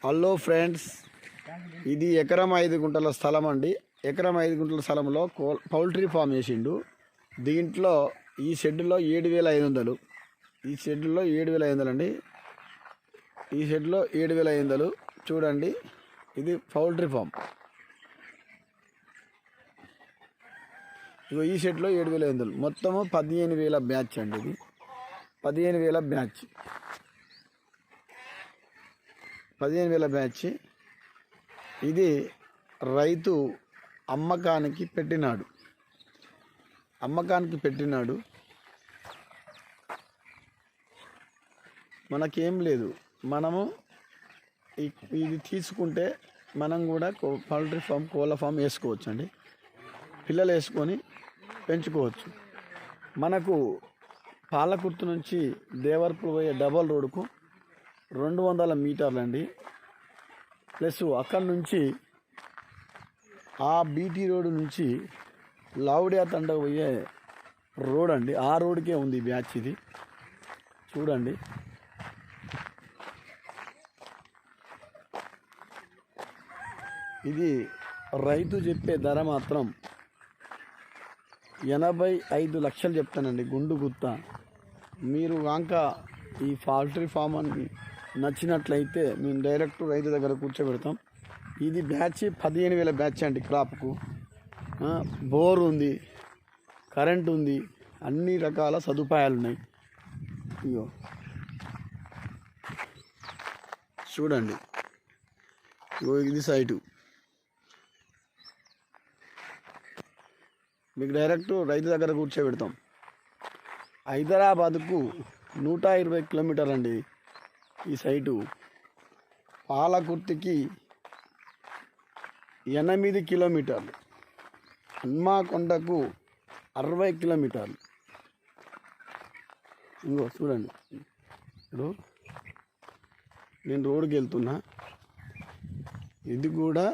Hello friends, ఇది ఎకరం 5 గుంటల స్థలం అండి. ఎకరం 5 గుంటల స్థలంలో పౌల్ట్రీ ఫామ్ చేసిండు. దీంట్లో ఈ షెడ్లో 7,500, ఈ షెడ్లో 7,500 అండి. ఈ షెడ్లో 7,500 చూడండి. ఇది పౌల్ట్రీ ఫామ్. ఇగో ఈ షెడ్లో 7,500, మొత్తము 15,000 బ్యాచ్ అండి. ఇది 15,000 బ్యాచ్, 15,000 బ్యాచ్. ఇది రైతు అమ్మకానికి పెట్టినాడు. మనకేం లేదు, మనము ఇది తీసుకుంటే మనం కూడా పౌల్ట్రీ ఫామ్, కోళ్ళ ఫామ్ వేసుకోవచ్చు అండి. పిల్లలు వేసుకొని పెంచుకోవచ్చు. మనకు పాలకుర్తి నుంచి దేవరపూర్ పోయే డబల్ రోడ్కు 200 మీటర్లు అండి. ప్లస్ అక్కడి నుంచి ఆ బీటీ రోడ్డు నుంచి లావుడియా తండ పోయే రోడ్ అండి. ఆ రోడ్కే ఉంది బ్యాచ్. ఇది చూడండి. ఇది రైతు చెప్పే ధర మాత్రం 85 లక్షలు చెప్తానండి, గుండు గుత్త. మీరు కాక ఈ పౌల్ట్రీ ఫామ్ అని నచ్చినట్లయితే మేము డైరెక్ట్ రైతు దగ్గర కూర్చోబెడతాం. ఇది బ్యాచ్ 15,000 బ్యాచ్ అండి. క్రాప్కు బోర్ ఉంది, కరెంట్ ఉంది, అన్ని రకాల సదుపాయాలు ఉన్నాయి. ఇగో చూడండి, ఇది సైటు. మీకు డైరెక్ట్ రైతు దగ్గర కూర్చోబెడతాం. హైదరాబాద్కు 120 కిలోమీటర్లు అండి ఈ సైటు. పాలకుర్తికి 8 కిలోమీటర్లు, హన్మకొండకు 60 కిలోమీటర్లు. ఇంకో చూడండి, ఇప్పుడు నేను రోడ్డుకి వెళ్తున్నా. ఇది కూడా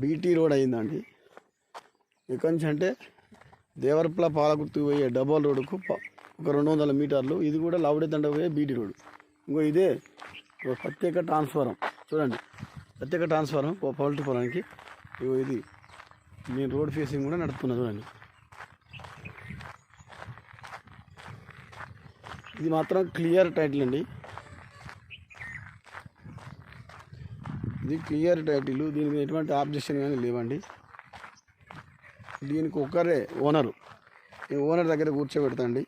బీటీ రోడ్ అయిందండి. ఇక్కడి నుంచి అంటే దేవరపల పాలకుర్తి పోయే డబల్ రోడ్కు ఒక 200 మీటర్లు. ఇది కూడా లావుడియా తండ పోయే బీటీ రోడ్. ఇంకో ఇదే ప్రత్యేక ట్రాన్స్ఫారం. చూడండి, ప్రత్యేక ట్రాన్స్ఫారం పౌల్ట్రీ పొలానికి. ఇగో ఇది నేను రోడ్ ఫేసింగ్ కూడా నడుపుతున్నా. చూడండి, ఇది మాత్రం క్లియర్ టైటిల్ అండి. ఇది క్లియర్ టైటిల్. దీని మీద ఎటువంటి ఆబ్జెక్షన్ కానీ లేవండి. దీనికి ఒకరే ఓనరు. ఈ ఓనర్ దగ్గర కూర్చోబెడతాండి.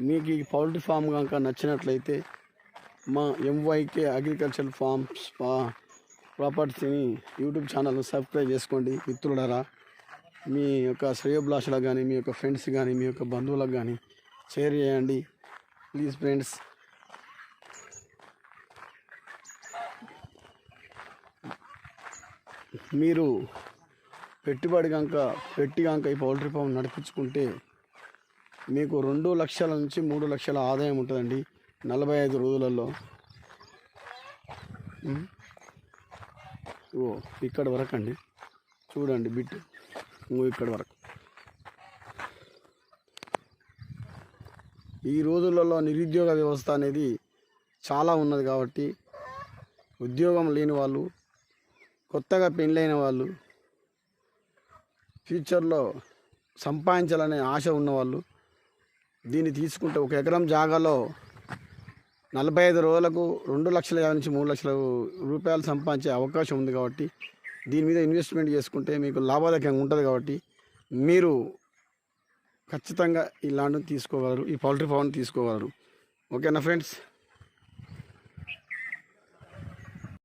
మీకు ఈ పౌల్ట్రీ ఫామ్ కనుక నచ్చినట్లయితే మా MYK అగ్రికల్చర్ ఫార్మ్స్ ప్రాపర్టీని యూట్యూబ్ ఛానల్ను సబ్స్క్రైబ్ చేసుకోండి. మిత్రులారా, మీ యొక్క శ్రేయోభిలాషులకు కానీ, మీ యొక్క ఫ్రెండ్స్ కానీ, మీ యొక్క బంధువులకు కానీ షేర్ చేయండి ప్లీజ్ ఫ్రెండ్స్. మీరు పెట్టుబడి పెట్టి ఈ పౌల్ట్రీ ఫామ్ నడిపించుకుంటే మీకు 2 లక్షల నుంచి 3 లక్షల ఆదాయం ఉంటుందండి 45 రోజులలో. ఓ ఇక్కడ వరకు అండి, చూడండి బిట్ ఇక్కడ వరకు. ఈ రోజులలో నిరుద్యోగ వ్యవస్థ అనేది చాలా ఉన్నది కాబట్టి ఉద్యోగం లేని వాళ్ళు, కొత్తగా పెళ్ళైన వాళ్ళు, ఫ్యూచర్లో సంపాదించాలనే ఆశ ఉన్నవాళ్ళు దీన్ని తీసుకుంటే ఒక ఎకరం జాగాలో 45 రోజులకు 2,50,000 నుంచి 3 లక్షల రూపాయలు సంపాదించే అవకాశం ఉంది. కాబట్టి దీని మీద ఇన్వెస్ట్మెంట్ చేసుకుంటే మీకు లాభదాయకంగా ఉంటుంది. కాబట్టి మీరు ఖచ్చితంగా ఈ ల్యాండ్ని తీసుకోగలరు, ఈ పౌల్ట్రీ ఫామ్ని తీసుకోగలరు. ఓకేనా ఫ్రెండ్స్?